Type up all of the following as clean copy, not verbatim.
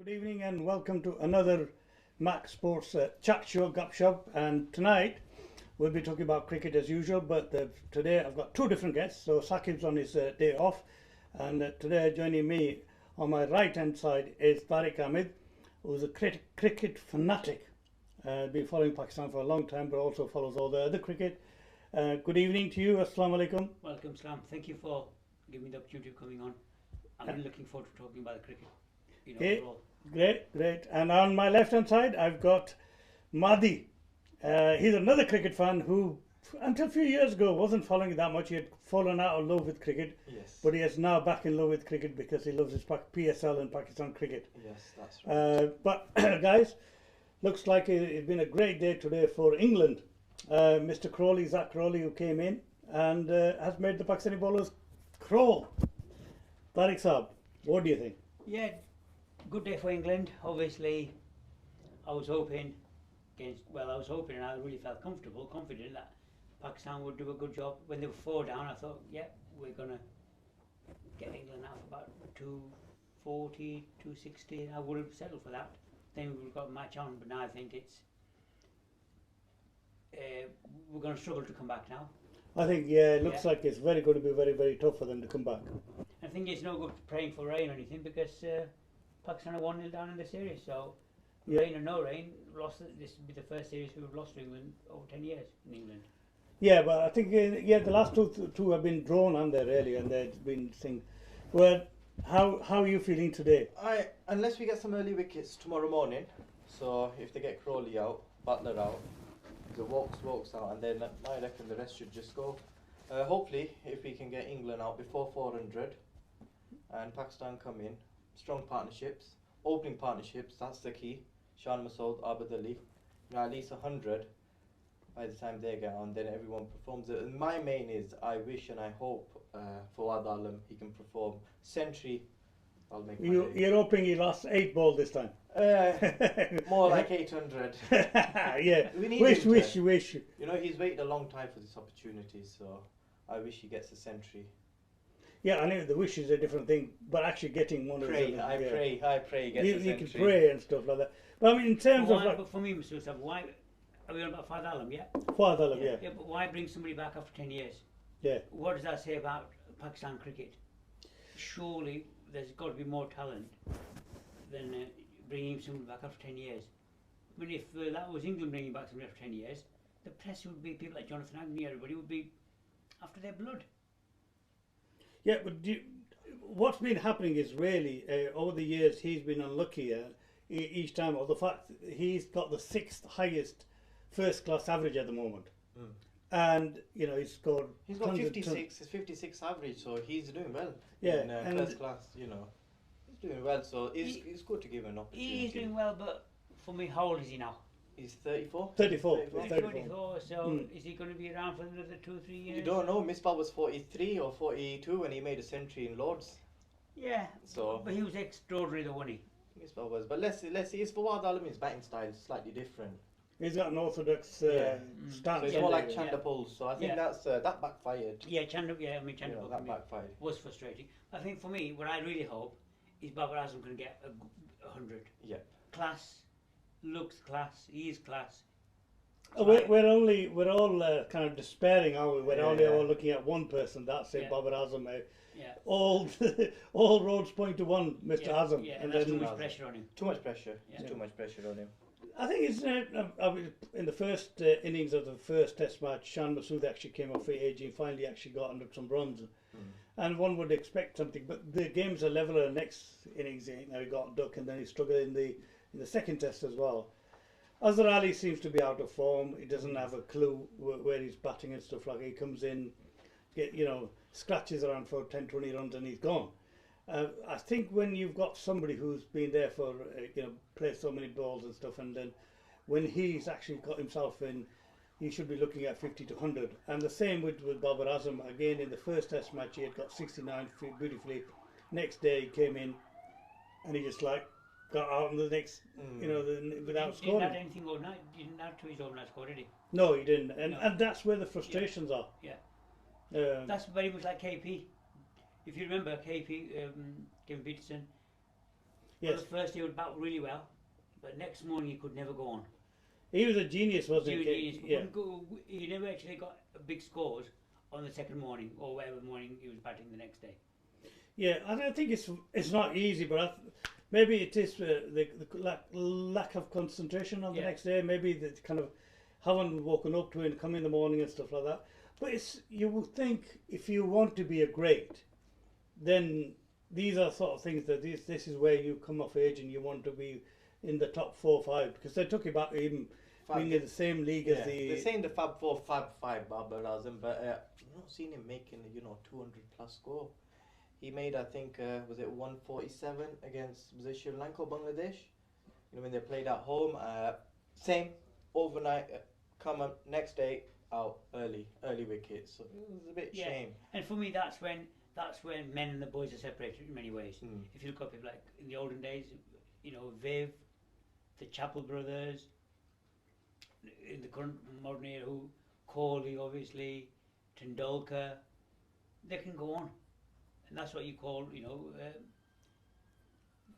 Good evening and welcome to another Mac Sports chat show, Gup Shop. And tonight we'll be talking about cricket as usual, but today I've got two different guests. So Sakib's on his day off, and today joining me on my right hand side is Tariq Ahmed, who's a cricket fanatic. Been following Pakistan for a long time, but also follows all the other cricket. Good evening to you. Assalamu alaikum. Welcome, Salam. Thank you for giving me the opportunity of coming on. I'm really looking forward to talking about the cricket. Overall. Great. And on my left hand side, I've got Mahdi. He's another cricket fan who, until a few years ago, wasn't following it that much. He had fallen out of love with cricket. Yes. But he is now back in love with cricket because he loves his PSL and Pakistan cricket. Yes, that's right. But guys, looks like it's been a great day today for England. Mr. Crawley, Zach Crawley, who came in and has made the Pakistani bowlers crawl. Tariq Saab, what do you think? Yeah, good day for England. Obviously, I was hoping and I really felt confident that Pakistan would do a good job. When they were 4 down, I thought, yeah, we're going to get England out for about 240, 260. I would have settled for that. Then we would have got a match on, but now I think we're going to struggle to come back now. I think, it looks like it's going to be very, very tough for them to come back. I think it's no good praying for rain or anything because Pakistan are 1-0 down in the series. So, rain or no rain, this will be the first series we've lost to England over 10 years in England. Yeah, but I think, the last two have been drawn on there really, and they've been saying, well, how are you feeling today? Unless we get some early wickets tomorrow morning, so if they get Crawley out, Butler out, the Wokes out, and then I reckon the rest should just go. Hopefully, if we can get England out before 400 and Pakistan come in, strong partnerships, opening partnerships, that's the key. Shan Masood, Abid Ali, at least 100 by the time they get on, then everyone performs it. And my main is, I wish and I hope for Fawad Alam he can perform century. I'll make You're hoping he lost 8 balls this time? More like 800. Yeah, We need wish. You know, he's waited a long time for this opportunity, so I wish he gets a century. Yeah, I know the wish is a different thing, but actually getting one Pray, of them. I pray he gets a century. You can pray and stuff like that. But I mean, in terms of but for me, Mr. Yusuf, why are we on about Fawad Alam? Yeah. Fawad Alam, yeah. Yeah, but why bring somebody back after 10 years? Yeah. What does that say about Pakistan cricket? Surely there's got to be more talent than bringing somebody back after 10 years. I mean, if that was England bringing back somebody after 10 years, the press would be people like Jonathan Agnew, everybody would be after their blood. Yeah, but what's been happening is really over the years he's been unlucky each time. Or the fact he's got the 6th highest first class average at the moment, and he's scored. He's got 56 average, so he's doing well. Yeah, in first class, he's doing well. So it's good to give him an opportunity. He's doing well, but for me, how old is he now? He's 34. 34. So is he going to be around for another 2-3 years? You don't know. Misbah was 43 or 42 when he made a century in Lords. Yeah. So, but he was extraordinary, though, wasn't he? Misbah was. But let's see. His Fawad Alam's batting style is slightly different. He's got an orthodox stance. So it's more like Chanderpaul's. So I think that backfired. Yeah, Chanderpaul that backfired. Was frustrating. I think for me, what I really hope is Babar Azam can get 100. Yeah. Class. Looks class. He is class. We're all kind of despairing, aren't we? We're only all looking at one person. That's it, Babar Azam. All roads point to one, Mr. Azam. Yeah, and there's too much pressure on him. Too much pressure. There's too much pressure on him. I think it's in the first innings of the first Test match, Shan Masood actually came off free aging, finally actually got under some runs, and one would expect something. But the game's a leveler. Next innings, he got duck, and then he struggled in the second Test as well. Azhar Ali seems to be out of form. He doesn't have a clue where he's batting and stuff like that. He comes in, scratches around for 10-20 runs and he's gone. I think when you've got somebody who's been there for, played so many balls and stuff, and then when he's actually got himself in, he should be looking at 50 to 100. And the same with Babar Azam. Again, in the first Test match, he had got 69 beautifully. Next day, he came in and he just got out in the next, without scoring. He didn't have anything overnight. He didn't have to his overnight score, did he? No, he didn't. And that's where the frustrations are. Yeah. That's very much like KP. If you remember KP, Kevin Peterson, Yes. On the first day he would bat really well, but next morning he could never go on. He was a genius, wasn't he? Genius. Yeah. He never actually got big scores on the second morning or whatever morning he was batting the next day. Yeah, and I think it's not easy, but maybe it is the lack of concentration on the next day. Maybe they kind of haven't woken up to it and come in the morning and stuff like that. But you would think if you want to be a great, then these are sort of things that this is where you come of age and you want to be in the top 4 or 5, because they took you back to even being in the same league as the. They're saying the Fab 4, Fab 5, Babar Azam, but I've not seen him making 200 plus score. He made, I think, was it 147 against Sri Lanka or Bangladesh? When they played at home. Same overnight. Come up next day out early wickets. So it was a bit shame. And for me, that's when men and the boys are separated in many ways. If you look at people like in the olden days, Viv, the Chappell brothers, in the current modern era, Crawley obviously, Tendulkar, they can go on. And that's what you call,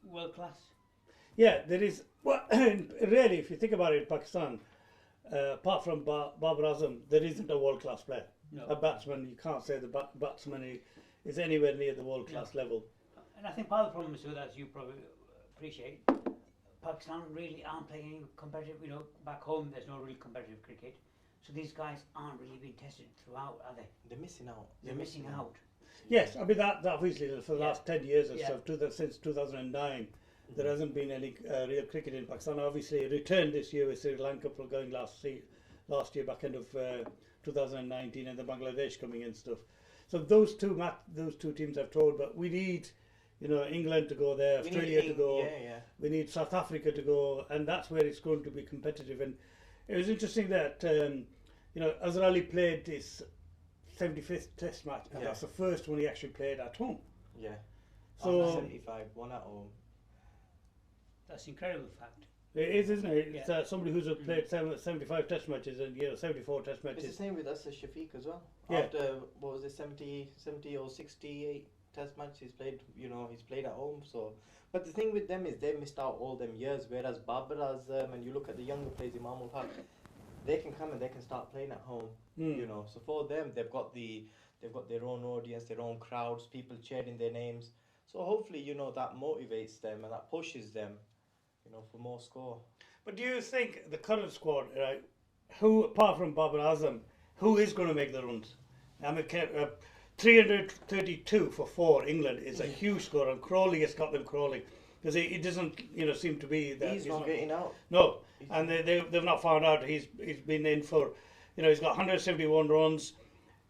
world class. Yeah, there is. Well, really, if you think about it, Pakistan, apart from Babar Azam, there isn't a world class player. No. A batsman, you can't say the batsman is anywhere near the world class level. And I think part of the problem is, as you probably appreciate, Pakistan really aren't playing any competitive. Back home there's no really competitive cricket, so these guys aren't really being tested throughout, are they? They're missing out. They're missing out. Yes, I mean that obviously for the last 10 years or so, since 2009, there hasn't been any real cricket in Pakistan. Obviously, it returned this year with Sri Lanka going last year, back end of 2019, and the Bangladesh coming in stuff. So those two teams have told, but we need, England to go there, Australia to go. We need South Africa to go, and that's where it's going to be competitive. And it was interesting that Azhar Ali played this 75th Test match, and that's the first one he actually played at home. Yeah. So 75, one at home. That's incredible fact. It is, isn't it? It's somebody who's played 75 Test matches and 74 Test matches. It's the same with us as Shafiq as well. Yeah. After 70 or 68 Test matches he's played, he's played at home. So, but the thing with them is they missed out all them years. Whereas Babar Azam, and you look at the younger players, Imam ul Haq, they can come and they can start playing at home. So for them, they've got their own audience, their own crowds, people cheering their names. So hopefully, that motivates them and that pushes them, for more score. But do you think the current squad, right, who apart from Babar Azam, who is going to make the runs? I mean, 332 for 4 England is a huge score, and Crawley has got them crawling because it doesn't, seem to be that he's not getting out. No, and they've not found out he's been in for, he's got 171 runs.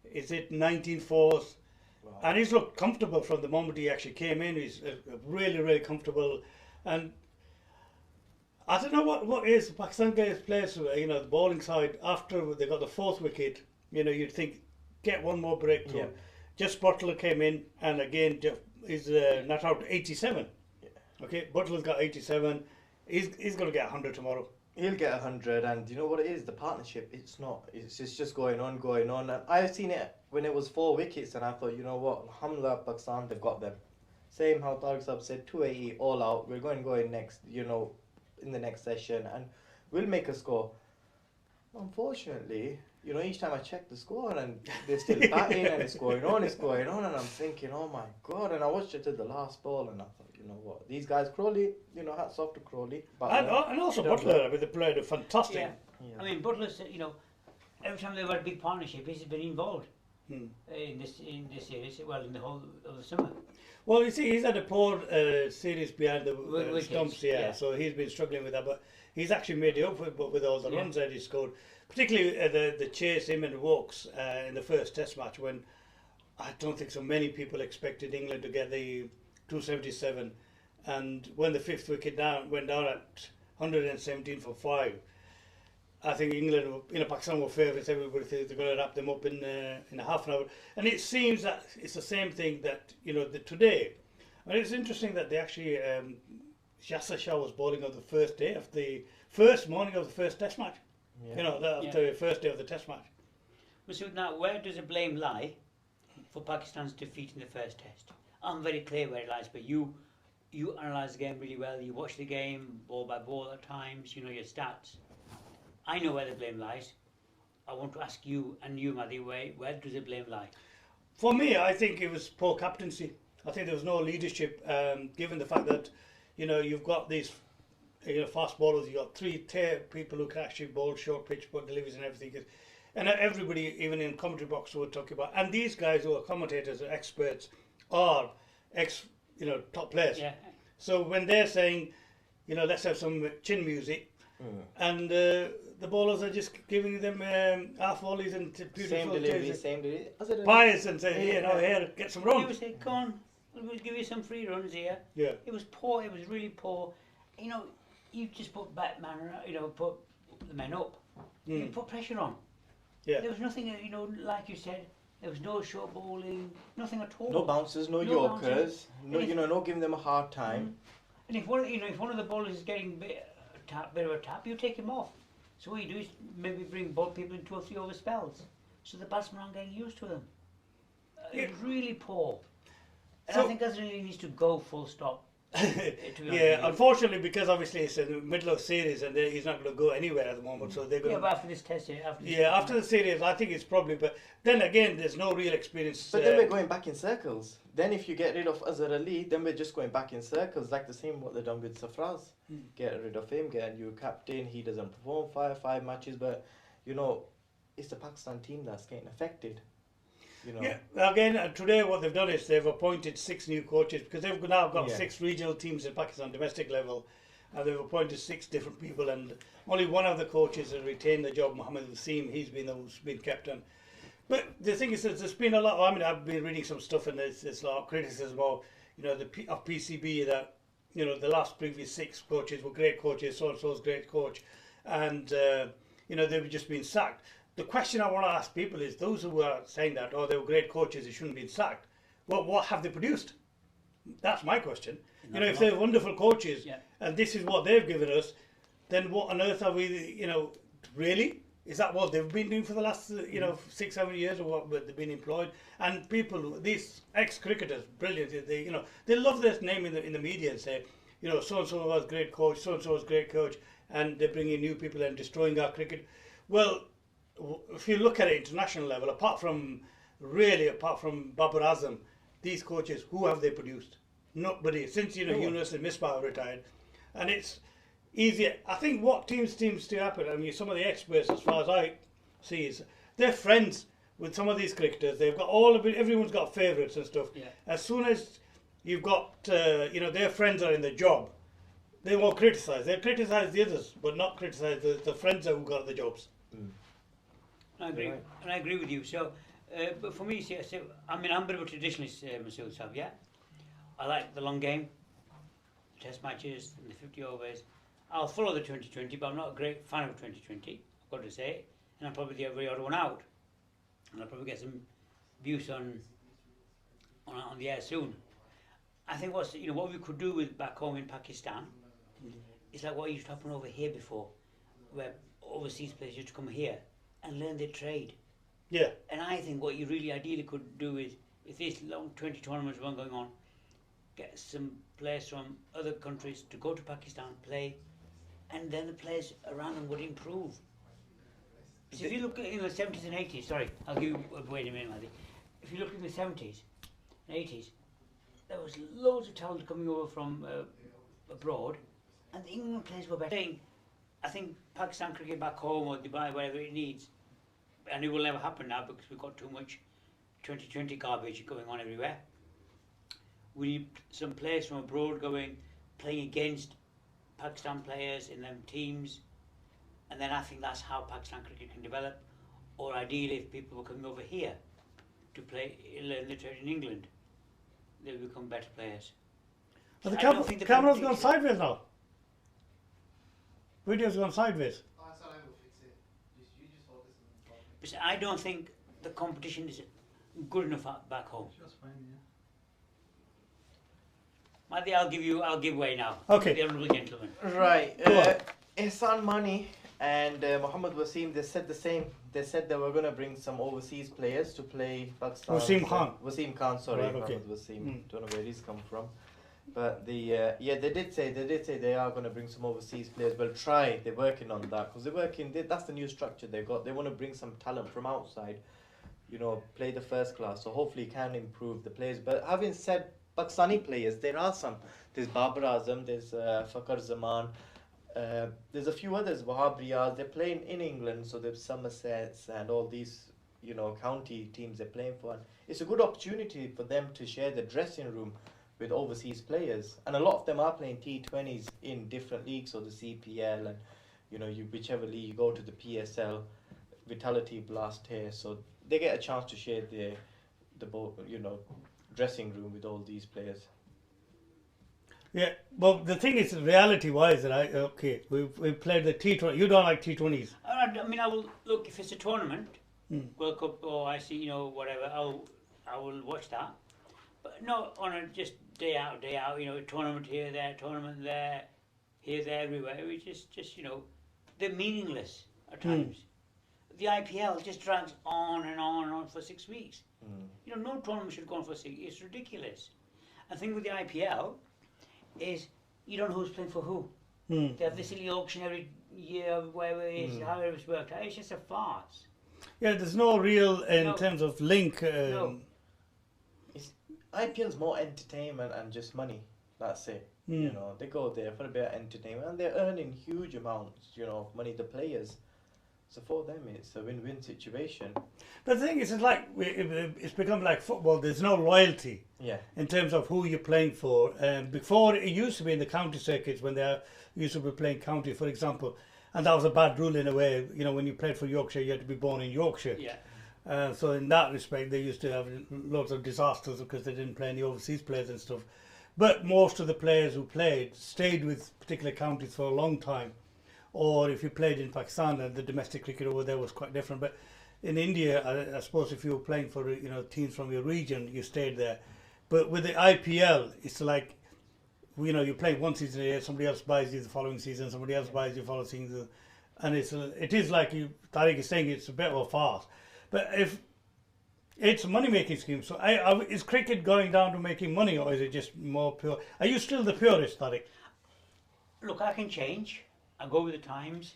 Is it 19 fours? Wow. And he's looked comfortable from the moment he actually came in. He's really, really comfortable, and I don't know what is Pakistan players. The bowling side after they got the 4th wicket. You'd think get one more breakthrough. Yeah. Just Butler came in, and again is not out 87. Yeah. Okay, Butler's got 87. He's going to get 100 tomorrow. He'll get 100, and you know what it is? The partnership. It's just going on. And I've seen it when it was 4 wickets, and I thought, you know what? Alhamdulillah, Pakistan, they've got them. Same how Tariq Saab said, 280 all out. We're going next. In the next session, and we'll make a score. Unfortunately, each time I check the score and they're still batting and it's going on, and I'm thinking, oh my god! And I watched it to the last ball, and I thought, you know what, these guys, Crawley, hats off to Crawley, and also Butler. I mean, they played a fantastic. Yeah. I mean, Butler's, every time they've had a big partnership, he's been involved in this series. Well, in the whole of the summer. Well, you see, he's had a poor series behind the stumps, so he's been struggling with that. But he's actually made it up with all the runs that he scored, particularly the chase him and Wokes in the first Test match, when I don't think so many people expected England to get the 277, and when the 5th wicket went down at 117 for 5. I think England, Pakistan were favourites. Everybody thinks they're going to wrap them up in a half an hour. And it seems that it's the same thing that, today. And it's interesting that they actually, Yasser Shah was bowling on the first morning of the first Test match. The first day of the Test match. So now, where does the blame lie for Pakistan's defeat in the first Test? I'm very clear where it lies, but you you analyse the game really well. You watch the game ball by ball at times. You know your stats. I know where the blame lies. I want to ask you and you, Maddy, where does the blame lie? For me, I think it was poor captaincy. I think there was no leadership, given the fact that, you've got these fast bowlers. You've got three people who can actually bowl short pitch, but deliveries and everything. And everybody, even in commentary box, would talk about. And these guys who are commentators or experts are top players. Yeah. So when they're saying, let's have some chin music, and the bowlers are just giving them half volleys and Same delivery. Pies and say, here, get some runs. You would say, come on, we'll give you some free runs here. Yeah. It was poor. It was really poor. You just put Batman, put the men up. You put pressure on. Yeah. There was nothing, like you said, there was no short bowling, nothing at all. No bounces, no Yorkers, no giving them a hard time. And if one of the bowlers is getting bit of a tap, you take him off. So what you do is maybe bring both people in 2 or 3 over spells, so the batsmen aren't getting used to them. It was really poor. And I think that really needs to go full stop. Yeah, unfortunately, because obviously it's in the middle of series and he's not going to go anywhere at the moment, so they're going. Yeah, but after this test, after the series, I think it's probably. But then again, there's no real experience. But then we're going back in circles. Then if you get rid of Azhar Ali, then we're just going back in circles, like the same what they've done with Safraz. Get rid of him, get a new captain. He doesn't perform five matches, but it's the Pakistan team that's getting affected. Yeah, again, today what they've done is they've appointed 6 new coaches, because they've now got 6 regional teams in Pakistan domestic level, and they've appointed 6 different people, and only one of the coaches has retained the job, Mohammed Wasim. He's been the one who's been captain. But the thing is, there's been a lot. I've been reading some stuff, and there's a lot of criticism of of PCB that the last previous 6 coaches were great coaches. So and so's great coach, and they've just been sacked. The question I want to ask people is, those who are saying that, they were great coaches, they shouldn't be sacked. Well, what have they produced? That's my question. If they're wonderful coaches, and this is what they've given us, then what on earth are we, really? Is that what they've been doing for the last, 6-7 years, or what they've been employed? And people, these ex-cricketers, brilliant, they love this name in the media and say, so-and-so was great coach, so-and-so was great coach, and they're bringing new people and destroying our cricket. Well, if you look at it international level, apart from Babar Azam, these coaches, who have they produced? Nobody. Since Yunus and Misbah have retired, and it's easier. I think what seems to happen. I mean, some of the experts, as far as I see, is they're friends with some of these cricketers. They've got everyone's got favourites and stuff. Yeah. As soon as you've got their friends are in the job, they won't criticise. They'll criticise the others, but not criticise the friends who got the jobs. I agree, and I agree with you. So, but for me, I'm a bit of a traditionalist, Masood Sahab, yeah. I like the long game, the test matches, and the 50 overs. I'll follow the 2020, but I'm not a great fan of 2020, I've got to say. And I'll probably get a very odd one out. And I'll probably get some views on the air soon. I think what we could do with back home in Pakistan is like what used to happen over here before, where overseas players used to come here and learn their trade. Yeah. And I think what you really ideally could do is, if this long 20 tournaments were going on, get some players from other countries to go to Pakistan, play, and then the players around them would improve. So if you look in the 70s and 80s, sorry, I'll give you, wait a minute, Maddy. If you look in the 70s and 80s, there was loads of talent coming over from abroad, and the England players were better. I think Pakistan cricket back home or Dubai, wherever it needs, and it will never happen now because we've got too much 2020 garbage going on everywhere. We need some players from abroad playing against Pakistan players in them teams, and then I think that's how Pakistan cricket can develop. Or ideally, if people were coming over here to learn the trade in England, they will become better players. But the camera's gone sideways now. Video's gone sideways. But I don't think the competition is good enough back home. That's fine, Maddy, I'll give way now. Okay. The honourable gentleman. Right. Ihsan Mani and Mohammed Wasim, they said the same. They said they were going to bring some overseas players to play Pakistan. Wasim Khan, sorry. right, okay. Mohammed Wasim. Don't know where he's come from. But they did say they are going to bring some overseas players. Well, try. They're working on that because that's the new structure they've got. They want to bring some talent from outside, play the first class. So hopefully can improve the players. But having said Pakistani players, there are some. There's Babar Azam, there's Fakhar Zaman, there's a few others. Wahab Riaz. They're playing in England, so there's Somersets and all these county teams they're playing for. And it's a good opportunity for them to share the dressing room with overseas players, and a lot of them are playing T20s in different leagues, so the CPL and whichever league you go to, the PSL, Vitality Blast here, so they get a chance to share the dressing room with all these players. Yeah, well, the thing is, reality-wise, right? Okay, we've played the T20. You don't like T20s? I mean, I will look if it's a tournament, World Cup or whatever. I will watch that, but not on a just day out, tournament here, there, tournament there, here, there, everywhere. We just they're meaningless at times. The IPL just drags on and on and on for 6 weeks. No tournament should go on for 6 weeks. It's ridiculous. And the thing with the IPL is you don't know who's playing for who. They have this silly auction every year, wherever it is, however it's worked out. It's just a farce. Yeah, there's no real, in terms of link. No. IPL's more entertainment and just money. That's it. They go there for a bit of entertainment and they're earning huge amounts, of money, the players. So for them, it's a win-win situation. But the thing is, it's become like football. There's no loyalty in terms of who you're playing for. Before, it used to be in the county circuits when they used to be playing county, for example. And that was a bad rule in a way. When you played for Yorkshire, you had to be born in Yorkshire. Yeah. So in that respect, they used to have lots of disasters because they didn't play any overseas players and stuff. But most of the players who played stayed with particular counties for a long time. Or if you played in Pakistan, the domestic cricket over there was quite different. But in India, I suppose if you were playing for teams from your region, you stayed there. But with the IPL, it's like you play one season a year, somebody else buys you the following season, somebody else buys you the following season, and it is like Tariq is saying, it's a bit of a farce. But if it's a money-making scheme, so is cricket going down to making money, or is it just more pure? Are you still the purist, Tariq? Look, I can change. I go with the times.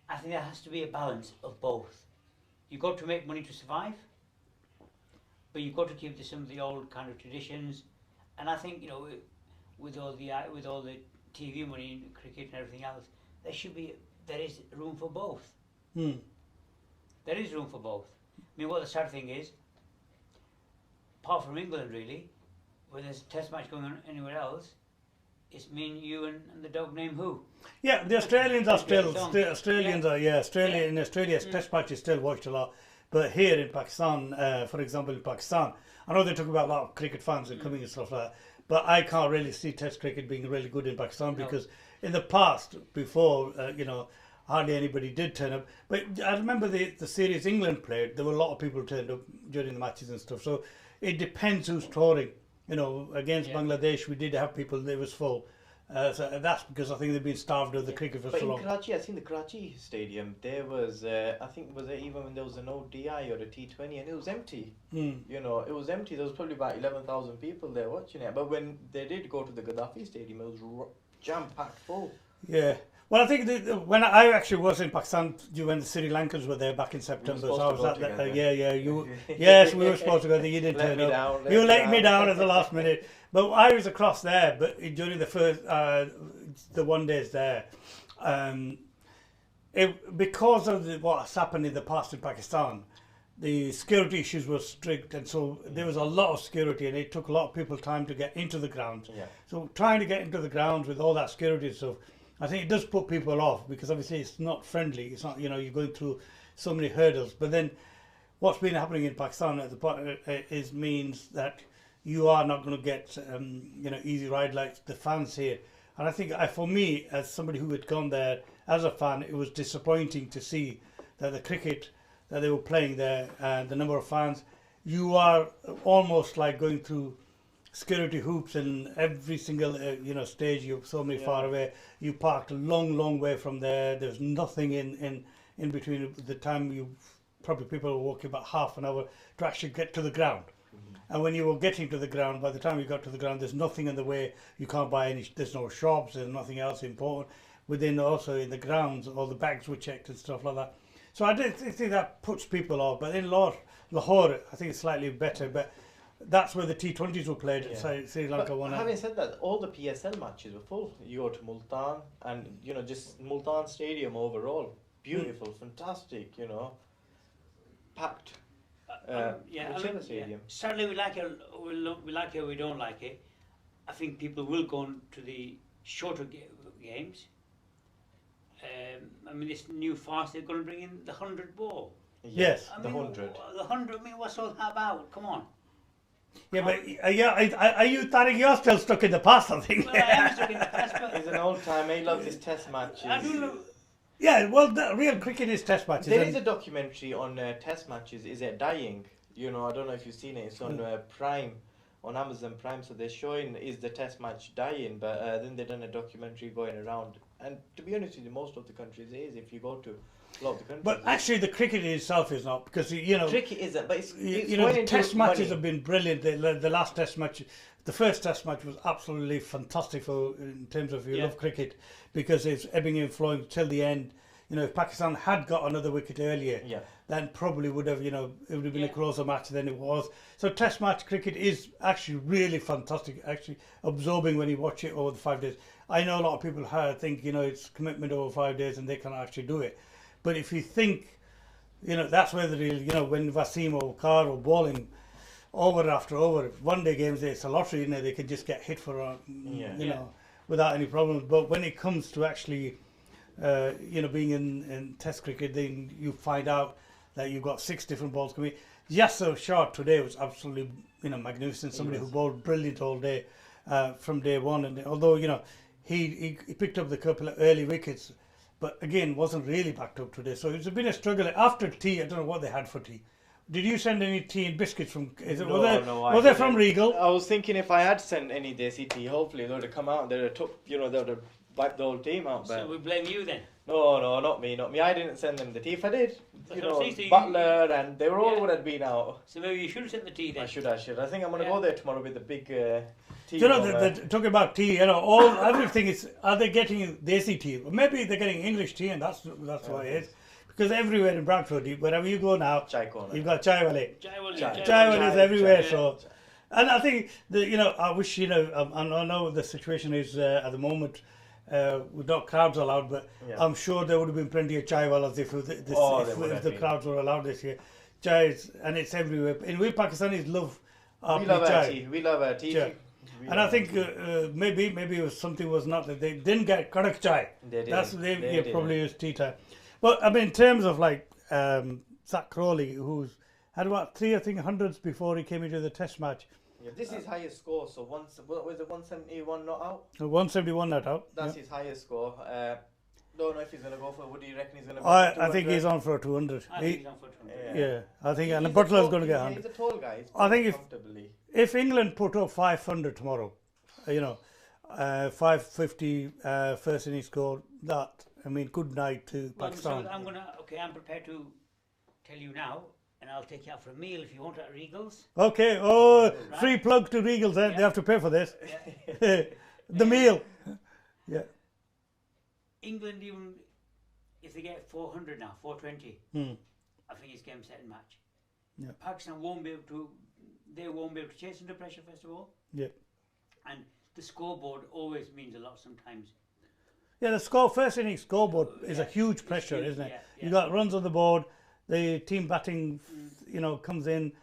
I think there has to be a balance of both. You've got to make money to survive, but you've got to keep some of the old kind of traditions. And I think with all the TV money in cricket and everything else, there is room for both. There is room for both. I mean, what the sad thing is, apart from England really, when there's a test match going on anywhere else, it's me and you and the dog named Who. Yeah, the Australians are still, in Australia, test match is still watched a lot. But here in Pakistan, for example, I know they talk about a lot of cricket fans and coming and stuff like that, but I can't really see test cricket being really good in Pakistan because in the past, before, hardly anybody did turn up. But I remember the series England played, there were a lot of people turned up during the matches and stuff. So it depends who's touring. Against Bangladesh, we did have people, it was full. So that's because I think they've been starved of the cricket for so long. In Karachi, I seen the Karachi stadium, there was, I think, was it even when there was an ODI or a T20 and it was empty. It was empty. There was probably about 11,000 people there watching it. But when they did go to the Gaddafi stadium, it was jam-packed full. Yeah. Well, I think when I actually was in Pakistan when the Sri Lankans were there back in September, so I was at that. Yes, we were supposed to go there. You didn't turn up. You let me down at the last minute. But I was across there. But during the first the 1 days there, because of what's happened in the past in Pakistan, the security issues were strict, and so there was a lot of security, and it took a lot of people time to get into the grounds. So trying to get into the grounds with all that security stuff, I think it does put people off because obviously it's not friendly. It's not, you're going through so many hurdles. But then what's been happening in Pakistan at the point means that you are not going to get, easy ride like the fans here. And I think for me, as somebody who had gone there as a fan, it was disappointing to see that the cricket that they were playing there, the number of fans, you are almost like going through security hoops in every single stage. You're so many far away. You parked a long way from there. There's nothing in between the time people were walking about half an hour to actually get to the ground. And when you were getting to the ground, by the time you got to the ground, there's nothing in the way. You can't buy any. There's no shops. There's nothing else important. Within also in the grounds, all the bags were checked and stuff like that. So I did think that puts people off. But in Lahore, I think it's slightly better. But that's where the T20s were played. Yeah. Sri Lanka won. Having said that, all the PSL matches were full. You go to Multan, and just Multan Stadium overall, beautiful, fantastic. Packed. Whichever stadium. Certainly, we like it. We like it. We don't like it. I think people will go to the shorter games. I mean, this new fast, they're going to bring in the 100 ball. Yes, the 100. The 100. I mean, what's all that about? Come on. Yeah, but are you, Tariq? You're still stuck in the past, I think. Well, I am stuck in the past, but He's an old timer. He loves his test matches. I do love. Yeah, well, the real cricket is test matches. There is a documentary on test matches. Is it dying? I don't know if you've seen it. It's on Prime, on Amazon Prime. So they're showing is the test match dying, but then they've done a documentary going around. And to be honest with you, most of the countries it is. If you go to a lot of the countries. But actually, the cricket itself is not, because cricket isn't. But it's the test matches have been brilliant. The last test match, the first test match was absolutely fantastic in terms of you love cricket, because it's ebbing and flowing till the end. If Pakistan had got another wicket earlier, then probably would have, it would have been a closer match than it was. So test match cricket is actually really fantastic, actually absorbing when you watch it over the 5 days. I know a lot of people think, it's commitment over 5 days and they can actually do it. But if you think, that's where the real, when Wasim or Carr or bowling over after over, one day games, it's a lottery, they can just get hit for, without any problems. But when it comes to actually, being in Test cricket, then you find out that you've got 6 different balls coming. Yasser Shah today was absolutely, magnificent. Somebody who bowled brilliant all day from day one. And although, he picked up the couple of early wickets, but again, wasn't really backed up today. So it's been a struggle. After tea, I don't know what they had for tea. Did you send any tea and biscuits from? Was they from Regal? I was thinking if I had sent any desi tea, hopefully they would have come out. They'd have took, they would have wiped the whole team out. But So we blame you then. no, not me. I didn't send them the tea. If I did, Butler and they were all would have been out. So maybe you should have sent the tea then. I should. I think I'm going to go there tomorrow with the big tea. Talking about tea, everything is. Are they getting desi tea? Maybe they're getting English tea, and that's why it is. Because everywhere in Bradford, wherever you go now, Chai corner. you've got chai wale. Chai Wale is everywhere. So, and I think I wish I know the situation is at the moment. With not crowds allowed, but I'm sure there would have been plenty of chai walas if the crowds were allowed this year. Chai and it's everywhere. And we Pakistanis love our chai. We love our tea. And I think maybe something was not that they didn't get kadak chai. They did. They probably used tea time. But I mean, in terms of like Zach Crawley, who's had about 300s before he came into the Test match. Yeah, this is highest score. So what was it, 171 not out? 171 not out. That's his highest score. Don't know if he's gonna go for. What do you reckon he's gonna? I think he's on for a 200. I think he's on for 200. Yeah, I think, and Butler's going to get 100. He's a tall guy. I think if England put up 500 tomorrow, 550 first innings score, that, I mean, good night to Pakistan. So I'm prepared to tell you now, and I'll take you out for a meal if you want at Regals. Okay, free plug to Regals, they have to pay for this. Yeah. The meal. Yeah. England, even if they get 400 now, 420, I think it's game, set and match. Yeah. Pakistan won't be able to chase under pressure, first of all. Yeah. And the scoreboard always means a lot sometimes. Yeah, the first innings scoreboard is a huge pressure, isn't it? Yeah. You got runs on the board, the team batting, comes in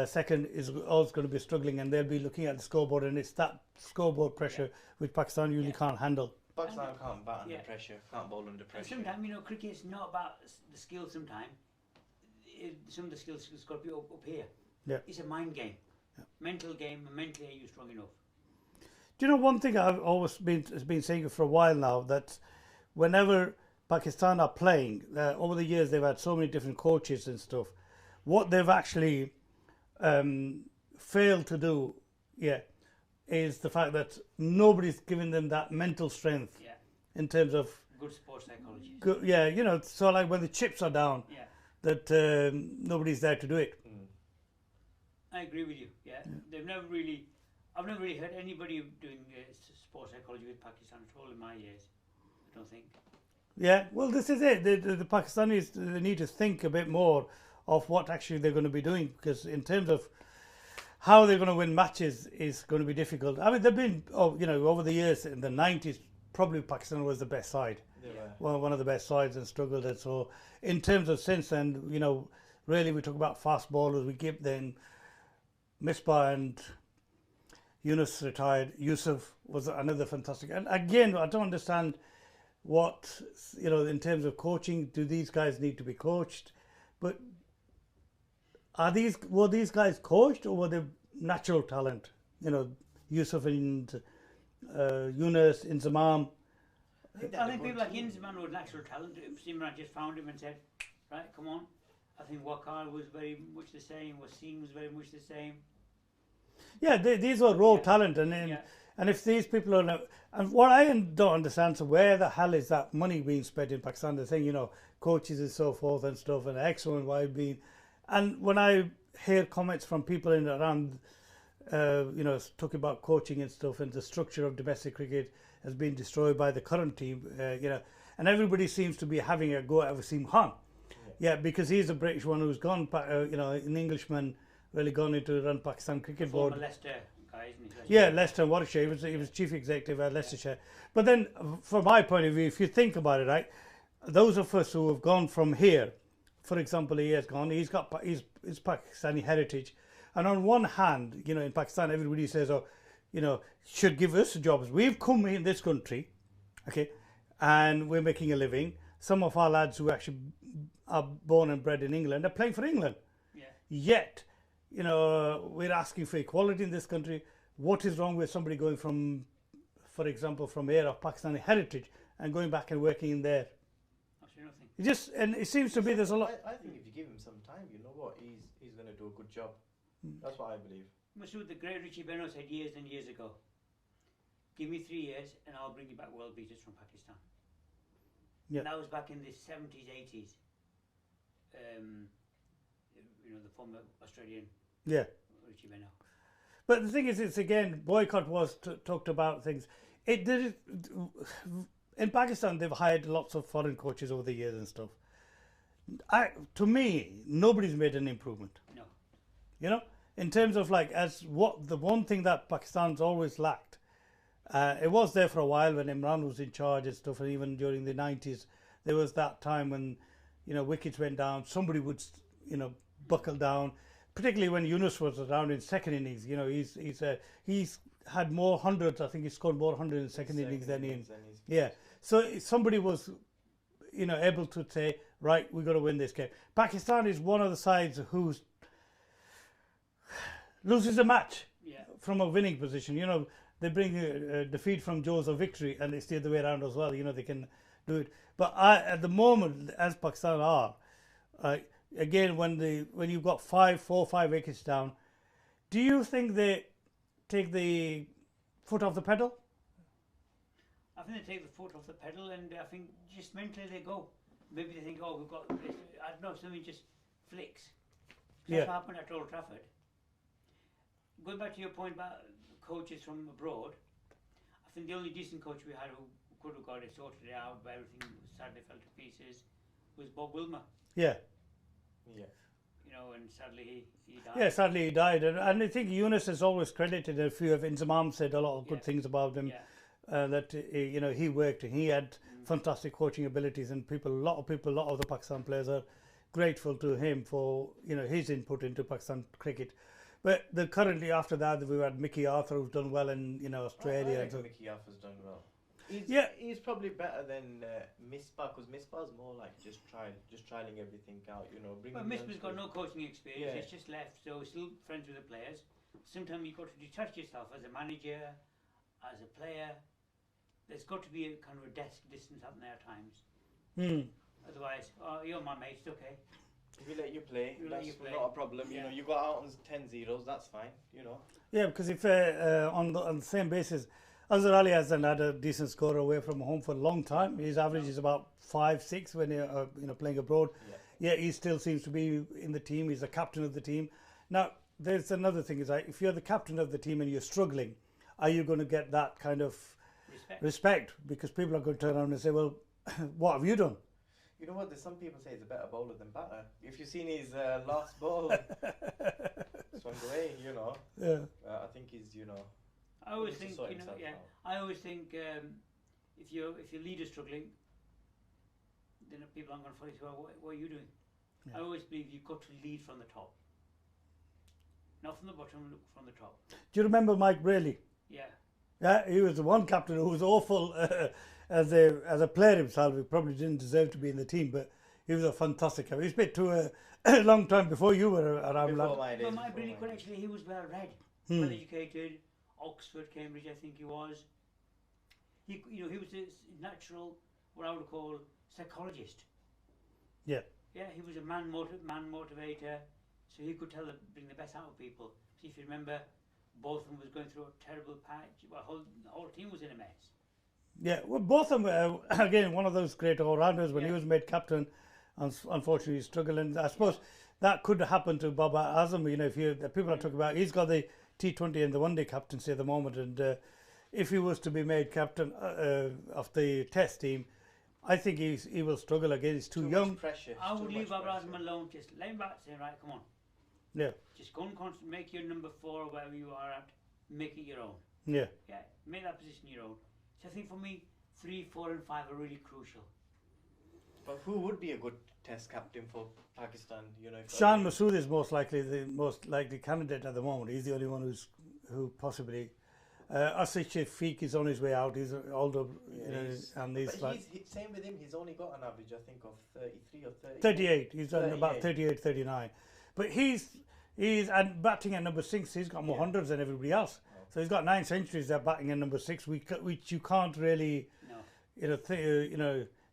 second is always going to be struggling, and they'll be looking at the scoreboard, and it's that scoreboard pressure which Pakistan usually can't handle. Pakistan can't bat under pressure, can't bowl under pressure. Sometimes, cricket is not about the skill sometimes. Some of the skills has got to be up here. Yeah. It's a mind game, mental game, and mentally are you strong enough? Do you know one thing I've always been saying for a while now, that whenever Pakistan are playing, over the years they've had so many different coaches and stuff, what they've actually failed to do, is the fact that nobody's giving them that mental strength in terms of good sports psychology. So like when the chips are down, that nobody's there to do it. I agree with you. Yeah, they've never really. I've never really heard anybody doing sports psychology with Pakistan at all in my years. I don't think. Yeah, well, this is it. The Pakistanis, they need to think a bit more of what actually they're going to be doing, because in terms of how they're going to win matches is going to be difficult. I mean, they've been, over the years in the 90s, probably Pakistan was the best side. Well, one of the best sides, and struggled. And so, in terms of since then, really we talk about fast bowlers. We keep then Misbah and Yunus retired. Yusuf was another fantastic. And again, I don't understand what, in terms of coaching, do these guys need to be coached? But were these guys coached, or were they natural talent? Yusuf and Yunus, Inzamam. I think people like Inzamam were natural talent. Simran just found him and said, right, come on. I think Wakar was very much the same. Wasim was very much the same. Yeah, these were raw talent, and if these people are not, and what I don't understand, so where the hell is that money being spent in Pakistan? They're saying, coaches and so forth and stuff, and X and Y being, and when I hear comments from people in around, talking about coaching and stuff, and the structure of domestic cricket has been destroyed by the current team, and everybody seems to be having a go at Wasim Khan, because he's a British one who's gone, an Englishman. Really gone into run Pakistan Cricket Board. Leicester guy, isn't he? Leicester and Warwickshire. He was chief executive at Leicestershire. But then, from my point of view, if you think about it, right, those of us who have gone from here, for example, he has gone. He's got his Pakistani heritage, and on one hand, in Pakistan, everybody says, should give us jobs. We've come in this country, okay, and we're making a living. Some of our lads who actually are born and bred in England are playing for England. Yet, we're asking for equality in this country. What is wrong with somebody going from, for example, from here of Pakistani heritage and going back and working in there? Absolutely And it seems to be there's a lot. I think if you give him some time, you know what, he's going to do a good job. That's what I believe. Masood, the great Richie Beno said years and years ago, give me 3 years and I'll bring you back world beaters from Pakistan. Yeah. And that was back in the 70s, 80s. The former Australian Richie Beno. But the thing is, it's again, boycott was talked about things. It did. In Pakistan, they've hired lots of foreign coaches over the years and stuff. To me, nobody's made an improvement. No. In terms of the one thing that Pakistan's always lacked. It was there for a while when Imran was in charge and stuff, and even during the 90s, there was that time when, wickets went down. Somebody would, buckle down, particularly when Yunus was around in second innings. He's had more hundreds. I think he scored more hundreds in second innings than in. Yeah. So somebody was, able to say, right, we've got to win this game. Pakistan is one of the sides who loses a match from a winning position. They bring a defeat from jaws of victory, and it's the other way around as well. They can do it. But at the moment, as Pakistan are, again, when you've got 4 or 5 wickets down, do you think they take the foot off the pedal? I think they take the foot off the pedal, and I think just mentally they go. Maybe they think, we've got this. I don't know, something just flicks. That's what happened at Old Trafford. Going back to your point about coaches from abroad, I think the only decent coach we had who could have got it sorted out, but everything sadly fell to pieces, was Bob Wilmer. Yeah. And sadly he died. Yeah, sadly he died. And I think Yunus has always credited a few of Inzamam said a lot of good things about him. That he worked and he had fantastic coaching abilities, and a lot of the Pakistan players are grateful to him for his input into Pakistan cricket. But currently after that we've had Mickey Arthur, who's done well in Australia. I think Mickey Arthur's done well. He's probably better than Misbah, because Misbah's more like just trialing everything out, But Misbah's got no coaching experience. He's just left, so he's still friends with the players. Sometimes you've got to detach yourself as a manager, as a player. There's got to be a kind of a distance up there at times. Otherwise, you're my mate, it's okay. If we let you play, that's not a problem. You got out on 10 zeros, that's fine. Yeah, because if on the same basis, Azhar Ali hasn't had a decent score away from home for a long time. His average is about 5-6 when playing abroad. Yeah, he still seems to be in the team. He's the captain of the team. Now, there's another thing is like if you're the captain of the team and you're struggling, are you going to get that kind of respect? Because people are going to turn around and say, well, what have you done? You know what? There's some people say he's a better bowler than batter. If you've seen his last ball, swung away, you know. Yeah. I think he's, you know. I always think, you know, yeah. I always think if your leader's struggling, then people aren't going to follow you. Well, what are you doing? Yeah. I always believe you've got to lead from the top, not from the bottom, look from the top. Do you remember Mike Braley? Yeah. Yeah, he was the one captain who was awful as a player himself. He probably didn't deserve to be in the team, but he was a fantastic captain. He's been to a long time before you were around. Before my days. Well, Mike Braley could actually, he was well read, well educated. Oxford, Cambridge, I think he was. He was a natural, what I would call, psychologist. Yeah. Yeah, he was a man motivator, so he could bring the best out of people. So if you remember, both of them was going through a terrible patch. Well, the whole team was in a mess. Yeah, well, both of them, again, one of those great all-rounders. When he was made captain, unfortunately he struggled. And I suppose that could happen to Babar Azam. You know, the people are talking about, he's got the T20 and the one-day captaincy at the moment, and if he was to be made captain of the Test team, I think he will struggle again. He's too young. Much pressure. I would leave Babar Azam alone. Just let him back. Say, right, come on. Yeah. Just go and make your number 4 or wherever you are at. Make it your own. Yeah. Yeah. Make that position your own. So I think for me, 3, 4, and 5 are really crucial. But who would be a good Test captain for Pakistan? You know, Shan Masood is the most likely candidate at the moment. He's the only one who possibly. Asif Shafiq is on his way out. He's older, and he's same with him. He's only got an average, I think, of 33 or 30. 38. He's on about 38, 39. But he's and batting at number 6. He's got more hundreds than everybody else. Oh. So he's got 9 centuries there batting at number 6, which you can't really,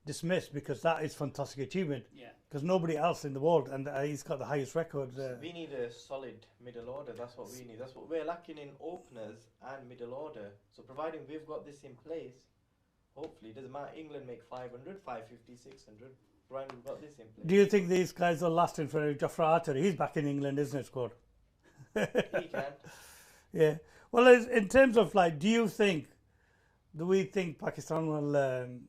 dismiss, because that is fantastic achievement. Yeah. Because nobody else in the world, and he's got the highest record. We need a solid middle order. That's what we need. That's what we're lacking in openers and middle order. So providing we've got this in place, hopefully, it doesn't matter. England make 500, 550, 600. Providing we've got this in place. Do you think these guys are lasting for Jafra Archer? He's back in England, isn't it, squad? He can. Yeah. Well, in terms of do we think Pakistan will?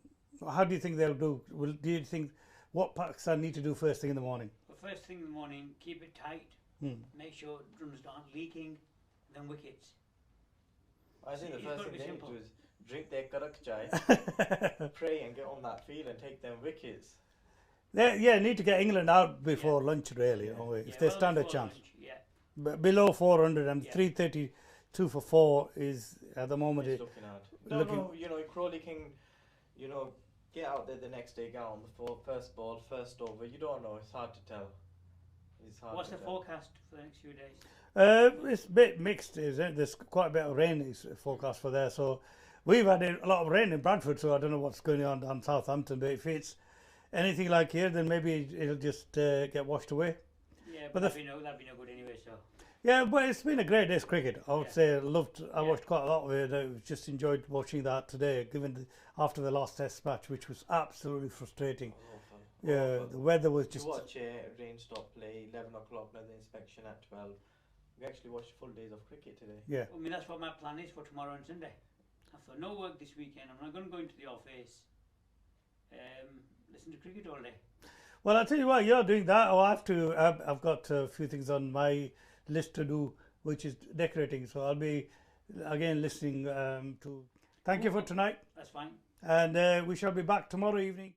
How do you think they'll do? Do you think what Pakistan need to do first thing in the morning? Well, first thing in the morning, keep it tight. Make sure drums aren't leaking, then wickets. I think the first thing they need to do is drink their karak chai, pray and get on that field and take them wickets. Need to get England out before lunch, really. If they stand a chance. But below 400 and 332 for 4 is at the moment. It's looking hard. No, Crawley can, get out there the next day, get on the first ball, first over. You don't know. It's hard to tell. What's the forecast for the next few days? It's a bit mixed, isn't it? There's quite a bit of rain is forecast for there. So we've had a lot of rain in Bradford, so I don't know what's going on down Southampton. But if it's anything like here, then maybe it'll just get washed away. Yeah, but that'd be no good anyway. So. Yeah, but it's been a great day's cricket. I would say I watched quite a lot of it. I just enjoyed watching that today, after the last Test match, which was absolutely frustrating. The weather was just. You watch rain stop play, 11 o'clock, another inspection at 12. We actually watched full days of cricket today. Yeah. I mean, that's what my plan is for tomorrow and Sunday. I thought no work this weekend. I'm not going to go into the office. Listen to cricket all day. Well, I'll tell you what, you're doing that. I've got a few things on my list to do, which is decorating. So I'll be again listening to. Thank you for tonight. That's fine. And we shall be back tomorrow evening.